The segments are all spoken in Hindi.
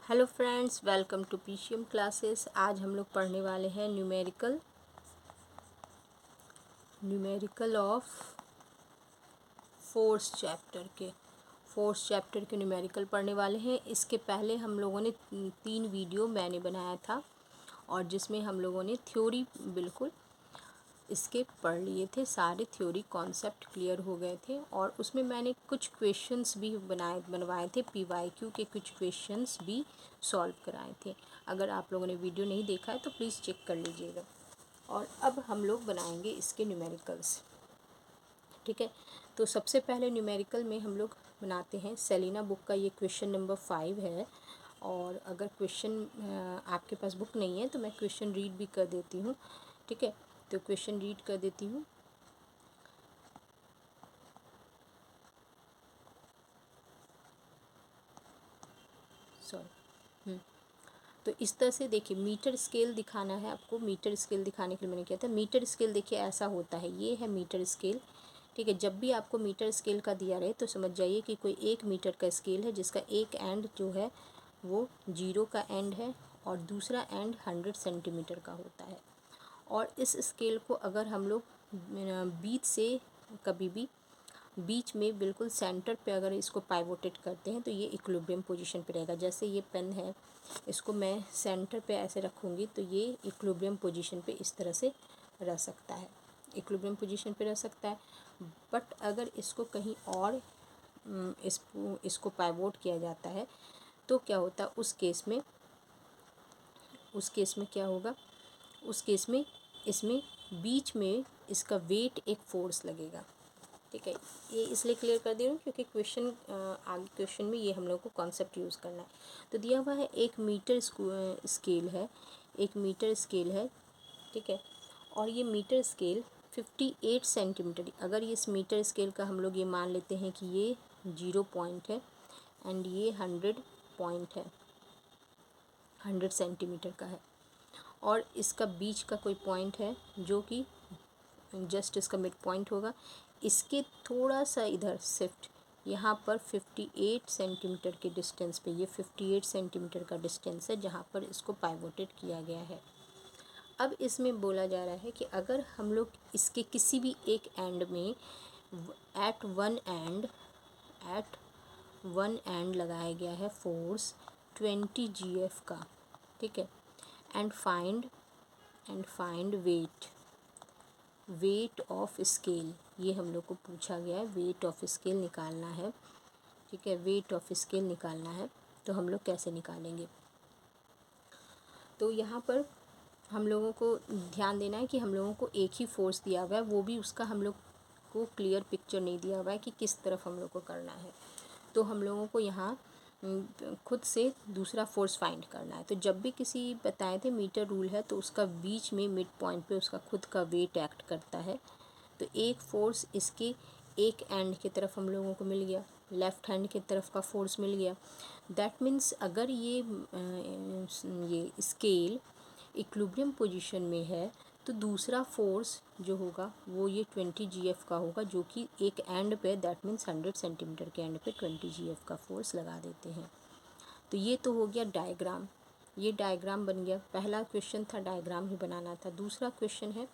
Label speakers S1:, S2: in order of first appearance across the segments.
S1: Hello friends, welcome to PCM classes. आज हम लोग पढ़ने वाले हैं न्यूमेरिकल ऑफ फोर्थ चैप्टर के न्यूमेरिकल पढ़ने वाले हैं। इसके पहले हम लोगों ने 3 वीडियो मैंने बनाया था और जिसमें हम लोगों ने थ्योरी बिल्कुल इसके पढ़ लिए थे, सारे थ्योरी कॉन्सेप्ट क्लियर हो गए थे और उसमें मैंने कुछ क्वेश्चंस भी बनवाए थे, पीवाईक्यू के कुछ क्वेश्चंस भी सॉल्व कराए थे। अगर आप लोगों ने वीडियो नहीं देखा है तो प्लीज़ चेक कर लीजिएगा। और अब हम लोग बनाएंगे इसके न्यूमेरिकल्स, ठीक है। तो सबसे पहले न्यूमेरिकल में हम लोग बनाते हैं सेलिना बुक का, ये क्वेश्चन नंबर 5 है। और अगर क्वेश्चन आपके पास बुक नहीं है तो मैं क्वेश्चन रीड भी कर देती हूँ, ठीक है। तो क्वेश्चन रीड कर देती हूँ। सॉरी। तो इस तरह से देखिए, मीटर स्केल दिखाना है आपको। मीटर स्केल दिखाने के लिए मैंने किया था। मीटर स्केल देखिए ऐसा होता है, ये है मीटर स्केल, ठीक है। जब भी आपको मीटर स्केल का दिया रहे तो समझ जाइए कि कोई 1 मीटर का स्केल है जिसका एक एंड जो है वो 0 का एंड है और दूसरा एंड 100 सेंटीमीटर का होता है। और इस स्केल को अगर हम लोग बीच से कभी भी बीच में बिल्कुल सेंटर पे अगर इसको पाइवोटेट करते हैं तो ये इक्विलिब्रियम पोजीशन पे रहेगा। जैसे ये पेन है, इसको मैं सेंटर पे ऐसे रखूँगी तो ये इक्विलिब्रियम पोजीशन पे इस तरह से रह सकता है, इक्विलिब्रियम पोजीशन पे रह सकता है। बट अगर इसको कहीं और इसको पाइवोट किया जाता है तो क्या होता है, उस केस में क्या होगा, उस केस में इसमें बीच में इसका वेट एक फोर्स लगेगा, ठीक है। ये इसलिए क्लियर कर दे रही हूँ क्योंकि आगे क्वेश्चन में ये हम लोग को कॉन्सेप्ट यूज़ करना है। तो दिया हुआ है 1 मीटर स्केल है, 1 मीटर स्केल है, ठीक है। और ये मीटर स्केल 58 सेंटीमीटर, अगर इस मीटर स्केल का हम लोग ये मान लेते हैं कि ये 0 पॉइंट है एंड ये 100 पॉइंट है, 100 सेंटीमीटर का है। और इसका बीच का कोई पॉइंट है जो कि जस्ट इसका मिड पॉइंट होगा। इसके थोड़ा सा इधर शिफ्ट यहाँ पर 58 सेंटीमीटर के डिस्टेंस पे, ये 58 सेंटीमीटर का डिस्टेंस है जहाँ पर इसको पाइवोटेड किया गया है। अब इसमें बोला जा रहा है कि अगर हम लोग इसके किसी भी एक एंड में एट वन एंड लगाया गया है फोर्स 20 GF का, ठीक है। And find weight of scale, ये हम लोग को पूछा गया है, वेट ऑफ स्केल निकालना है, ठीक है। वेट ऑफ स्केल निकालना है तो हम लोग कैसे निकालेंगे। तो यहाँ पर हम लोगों को ध्यान देना है कि हम लोगों को एक ही फोर्स दिया हुआ है, वो भी उसका हम लोग को क्लियर पिक्चर नहीं दिया हुआ है कि किस तरफ हम लोग को करना है। तो हम लोगों को यहाँ खुद से दूसरा फोर्स फाइंड करना है। तो जब भी किसी बताए थे मीटर रूल है तो उसका बीच में मिड पॉइंट पे उसका खुद का वेट एक्ट करता है। तो एक फोर्स इसके एक एंड की तरफ हम लोगों को मिल गया, लेफ़्ट हैंड की तरफ का फोर्स मिल गया। दैट मीन्स अगर ये स्केल इक्विलिब्रियम पोजीशन में है तो दूसरा फोर्स जो होगा वो ये 20 GF का होगा, जो कि एक एंड पे, दैट मीन्स 100 सेंटीमीटर के एंड पे 20 GF का फोर्स लगा देते हैं। तो ये तो हो गया डायग्राम, ये डायग्राम बन गया। पहला क्वेश्चन था डायग्राम ही बनाना था। दूसरा क्वेश्चन है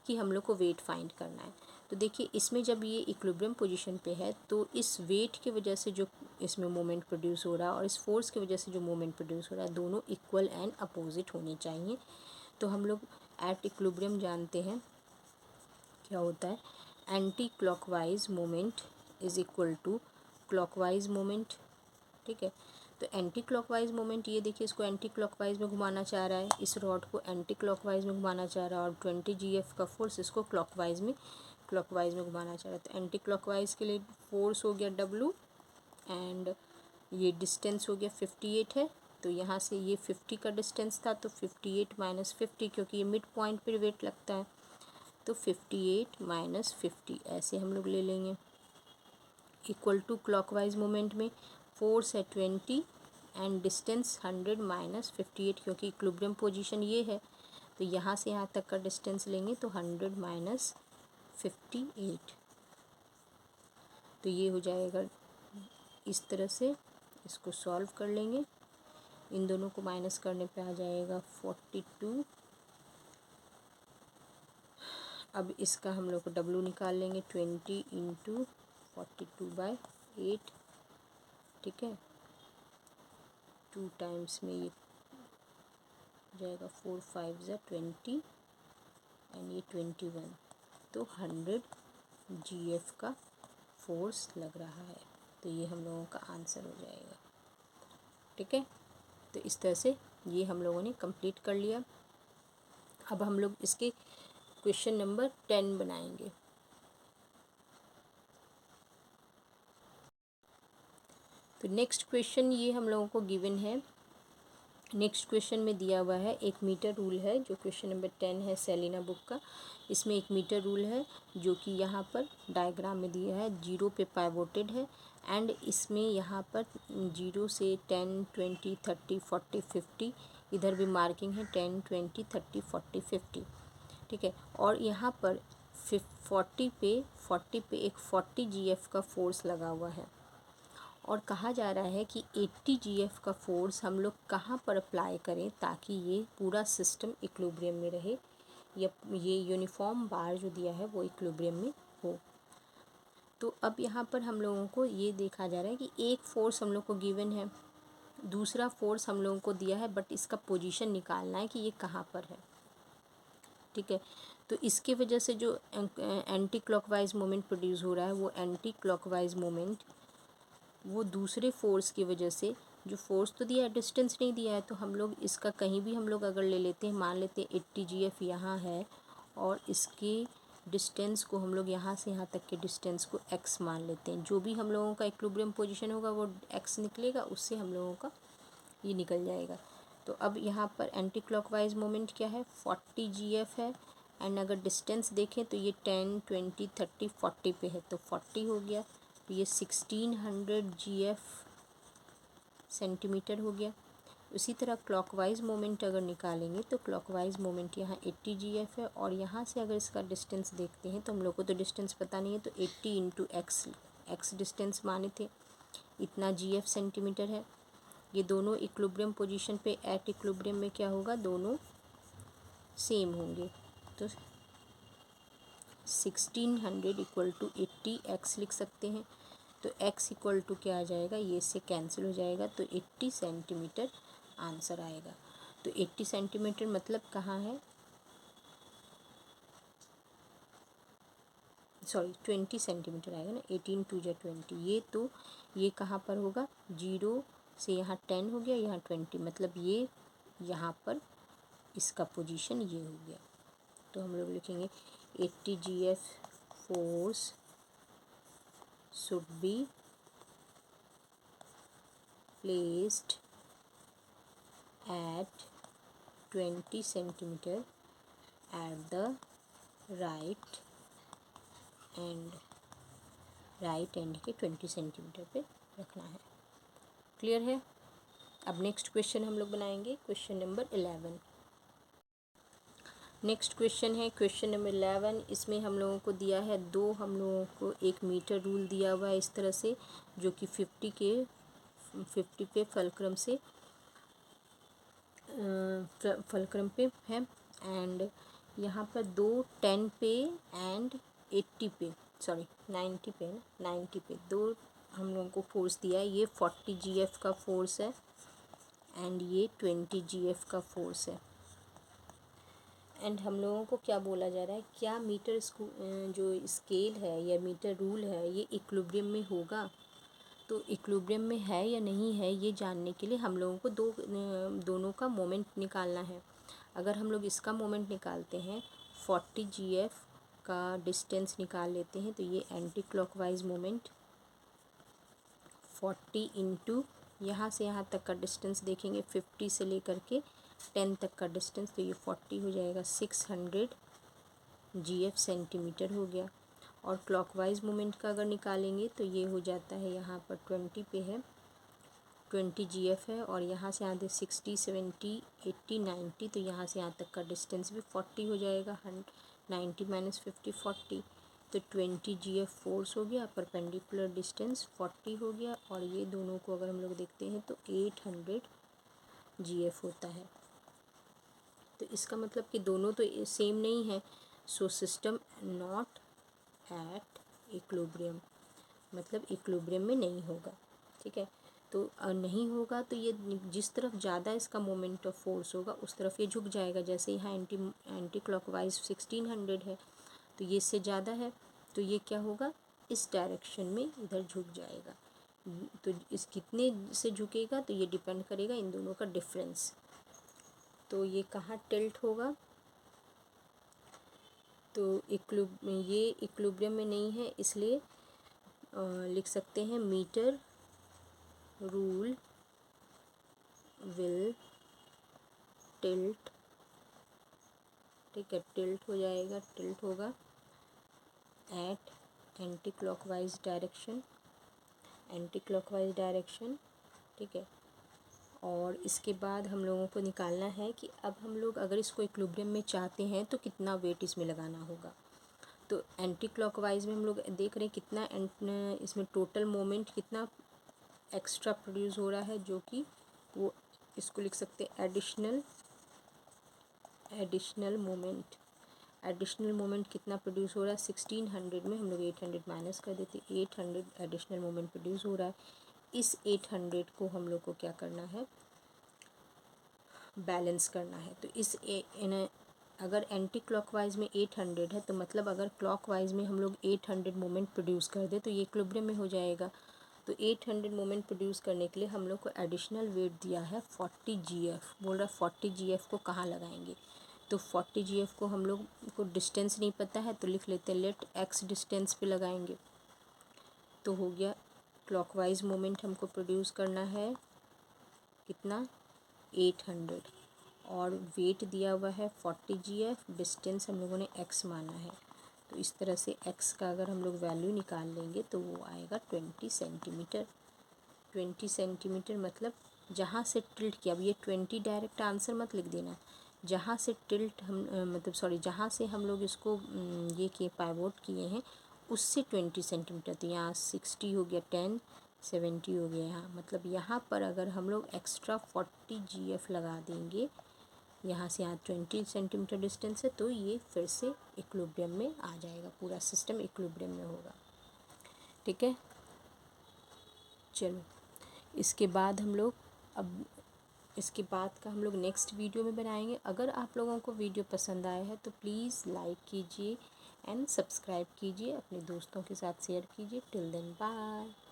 S1: कि हम लोग को वेट फाइंड करना है। तो देखिए इसमें जब ये इक्विलिब्रियम पोजीशन पे है तो इस वेट की वजह से जो इसमें मोमेंट प्रोड्यूस हो रहा है और इस फोर्स की वजह से जो मोमेंट प्रोड्यूस हो रहा है दोनों इक्वल एंड अपोजिट होने चाहिए। तो हम लोग एट इक्विलिब्रियम जानते हैं क्या होता है, anticlockwise moment is equal to clockwise moment, ठीक है। तो एंटी क्लॉकवाइज मोमेंट, ये देखिए इसको एंटी क्लॉकवाइज में घुमाना चाह रहा है, इस रॉड को एंटी क्लॉकवाइज में घुमाना चाह रहा है और 20 GF का फोर्स इसको क्लॉकवाइज में घुमाना चाह रहा है। तो एंटी क्लॉकवाइज के लिए फोर्स हो गया W एंड ये डिस्टेंस हो गया 58 है। तो यहाँ से ये 50 का डिस्टेंस था तो 58 माइनस 50, क्योंकि ये मिड पॉइंट पर वेट लगता है तो 58 माइनस 50 ऐसे हम लोग ले लेंगे, इक्वल टू क्लॉकवाइज मोमेंट में फोर्स है 20 एंड डिस्टेंस 100 माइनस 58, क्योंकि इक्विलिब्रियम पोजीशन ये है तो यहाँ से यहाँ तक का डिस्टेंस लेंगे तो 100 माइनस 58। तो ये हो जाएगा इस तरह से, इसको सॉल्व कर लेंगे। इन दोनों को माइनस करने पे आ जाएगा 42। अब इसका हम लोग को W निकाल लेंगे, 20 इंटू 42/8, ठीक है। 2 टाइम्स में ये जाएगा 4 5 ज़ा 20 एंड ये 21, तो 100 GF का फोर्स लग रहा है। तो ये हम लोगों का आंसर हो जाएगा, ठीक है। तो इस तरह से ये हम लोगों ने कंप्लीट कर लिया। अब हम लोग इसके क्वेश्चन नंबर 10 बनाएंगे। तो नेक्स्ट क्वेश्चन ये हम लोगों को गिवन है। नेक्स्ट क्वेश्चन में दिया हुआ है 1 मीटर रूल है, जो क्वेश्चन नंबर 10 है सेलिना बुक का। इसमें 1 मीटर रूल है जो कि यहाँ पर डायग्राम में दिया है, 0 पे पाइवोटेड है एंड इसमें यहाँ पर 0 से 10 20 30 40 50 इधर भी मार्किंग है, 10 20 30 40 50, ठीक है। और यहाँ पर 40 पे एक 40 GF का फोर्स लगा हुआ है और कहा जा रहा है कि 80 GF का फोर्स हम लोग कहाँ पर अप्लाई करें ताकि ये पूरा सिस्टम इक्विलिब्रियम में रहे, या ये यूनिफॉर्म बार जो दिया है वो इक्विलिब्रियम में हो। तो अब यहाँ पर हम लोगों को ये देखा जा रहा है कि एक फोर्स हम लोग को गिवन है, दूसरा फोर्स हम लोगों को दिया है, बट इसका पोजीशन निकालना है कि ये कहाँ पर है, ठीक है। तो इसके वजह से जो एंटी क्लॉकवाइज मोमेंट प्रोड्यूस हो रहा है, वो एंटी क्लॉकवाइज मोमेंट वो दूसरे फोर्स की वजह से, जो फोर्स तो दिया है डिस्टेंस नहीं दिया है, तो हम लोग इसका कहीं भी हम लोग अगर ले लेते हैं, मान लेते हैं 80 GF यहाँ है और इसके डिस्टेंस को हम लोग यहाँ से यहाँ तक के डिस्टेंस को x मान लेते हैं। जो भी हम लोगों का इक्विलिब्रियम पोजीशन होगा वो x निकलेगा, उससे हम लोगों का ये निकल जाएगा। तो अब यहाँ पर एंटी क्लॉकवाइज मोमेंट क्या है, 40 GF है एंड अगर डिस्टेंस देखें तो ये 10 20 30 40 पे है, तो 40 हो गया, तो ये 1600 GF सेंटीमीटर हो गया। उसी तरह क्लॉकवाइज मोमेंट अगर निकालेंगे तो क्लॉकवाइज मोमेंट यहाँ 80 GF है और यहाँ से अगर इसका डिस्टेंस देखते हैं तो हम लोग को तो डिस्टेंस पता नहीं है, तो 80 इंटू एक्स डिस्टेंस माने थे, इतना GF सेंटीमीटर है। ये दोनों इक्विलिब्रियम पोजीशन पे एट इक्विलिब्रियम में क्या होगा, दोनों सेम होंगे। तो 1600 इक्वल टू 80 x लिख सकते हैं। तो x इक्वल टू क्या आ जाएगा, ये से कैंसिल हो जाएगा, तो 80 सेंटीमीटर आंसर आएगा। तो 80 सेंटीमीटर मतलब कहाँ है, सॉरी 20 सेंटीमीटर आएगा ना, 18 2 जा 20, ये तो ये कहाँ पर होगा, 0 से यहाँ 10 हो गया, यहाँ 20, मतलब ये यहाँ पर इसका पोजीशन ये हो गया। तो हम लोग लिखेंगे 80 GF force should be placed at 20 centimeter at the right end के 20 सेंटीमीटर पे रखना है। क्लियर है। अब नेक्स्ट क्वेश्चन हम लोग बनाएंगे, क्वेश्चन नंबर 11। नेक्स्ट क्वेश्चन है क्वेश्चन नंबर 11। इसमें हम लोगों को दिया है हम लोगों को 1 मीटर रूल दिया हुआ है इस तरह से, जो कि 50 पे फलक्रम पे है एंड यहाँ पर 10 पे एंड 80 पे, सॉरी 90 पे ना, 90 पे हम लोगों को फोर्स दिया है। ये 40 GF का फोर्स है एंड ये 20 GF का फोर्स है। एंड हम लोगों को क्या बोला जा रहा है, क्या मीटर जो स्केल है या मीटर रूल है ये इक्विलिब्रियम में होगा। तो इक्विलिब्रियम में है या नहीं है ये जानने के लिए हम लोगों को दोनों का मोमेंट निकालना है। अगर हम लोग इसका मोमेंट निकालते हैं, 40 GF का डिस्टेंस निकाल लेते हैं, तो ये एंटी क्लॉकवाइज मोमेंट 40 इंटू यहाँ से यहाँ तक का डिस्टेंस देखेंगे, 50 से लेकर के 10 तक का डिस्टेंस, तो ये 40 हो जाएगा, 600 GF सेंटीमीटर हो गया। और क्लॉकवाइज मोमेंट का अगर निकालेंगे तो ये हो जाता है, यहाँ पर 20 पे है, 20 GF है और यहाँ से यहाँ 60 70 80 90, तो यहाँ से यहाँ तक का डिस्टेंस भी 40 हो जाएगा, 90 माइनस 50 40, तो 20 GF फोर्स हो गया, परपेंडिकुलर डिस्टेंस 40 हो गया। और ये दोनों को अगर हम लोग देखते हैं तो 800 GF होता है। तो इसका मतलब कि दोनों तो सेम नहीं है। So system not at equilibrium, मतलब इक्विलिब्रियम में नहीं होगा। ठीक है, तो नहीं होगा तो ये जिस तरफ ज़्यादा इसका मोमेंट ऑफ फोर्स होगा उस तरफ ये झुक जाएगा। जैसे यहाँ एंटी क्लॉकवाइज 1600 है, तो ये इससे ज़्यादा है, तो ये क्या होगा, इस डायरेक्शन में इधर झुक जाएगा। तो इस कितने से झुकेगा तो ये डिपेंड करेगा इन दोनों का डिफरेंस। तो ये कहाँ टिल्ट होगा, तो ये इक्विलिब्रियम में नहीं है, इसलिए लिख सकते हैं मीटर रूल विल टिल्ट। ठीक है, टिल्ट हो जाएगा, टिल्ट होगा at anticlockwise direction, anticlockwise direction. ठीक है, और इसके बाद हम लोगों को निकालना है कि अब हम लोग अगर इसको इक्विलिब्रियम में चाहते हैं तो कितना वेट इसमें लगाना होगा। तो एंटी क्लॉकवाइज में हम लोग देख रहे हैं कितना इसमें टोटल मोमेंट कितना एक्स्ट्रा प्रोड्यूस हो रहा है, जो कि वो इसको लिख सकते हैं एडिशनल मोमेंट। एडिशनल मोमेंट कितना प्रोड्यूस हो रहा है, 1600 में हम लोग 800 माइनस कर देते, 800 एडिशनल मोमेंट प्रोड्यूस हो रहा है। इस 800 को हम लोग को क्या करना है, बैलेंस करना है। तो अगर एंटी क्लॉकवाइज में 800 है, तो मतलब अगर क्लॉकवाइज में हम लोग 800 मोमेंट प्रोड्यूस कर दे तो ये इक्विलिब्रियम में हो जाएगा। तो 800 मोमेंट प्रोड्यूस करने के लिए हम लोग को एडिशनल वेट दिया है 40 GF। बोल रहा है 40 GF को कहाँ लगाएंगे, तो 40 GF को हम लोग को डिस्टेंस नहीं पता है, तो लिख लेते हैं लेट x डिस्टेंस पे लगाएंगे। तो हो गया क्लॉकवाइज मोमेंट हमको प्रोड्यूस करना है कितना, 800, और वेट दिया हुआ है 40 GF, डिस्टेंस हम लोगों ने x माना है। तो इस तरह से x का अगर हम लोग वैल्यू निकाल लेंगे तो वो आएगा 20 सेंटीमीटर। 20 सेंटीमीटर मतलब जहाँ से टिल्ट किया, अब ये 20 डायरेक्ट आंसर मत लिख देना, जहाँ से टिल्ट हम मतलब सॉरी जहाँ से हम लोग इसको ये किए पाइवोट किए हैं उससे 20 सेंटीमीटर। तो यहाँ 60 हो गया, 10 70 हो गया यहाँ, मतलब यहाँ पर अगर हम लोग एक्स्ट्रा 40 GF लगा देंगे, यहाँ से यहाँ 20 सेंटीमीटर डिस्टेंस है, तो ये फिर से इक्विलिब्रियम में आ जाएगा, पूरा सिस्टम इक्विलिब्रियम में होगा। ठीक है, चलो इसके बाद हम लोग अब इसके बाद का हम लोग नेक्स्ट वीडियो में बनाएंगे। अगर आप लोगों को वीडियो पसंद आया है तो प्लीज़ लाइक कीजिए एंड सब्सक्राइब कीजिए, अपने दोस्तों के साथ शेयर कीजिए। Till then bye.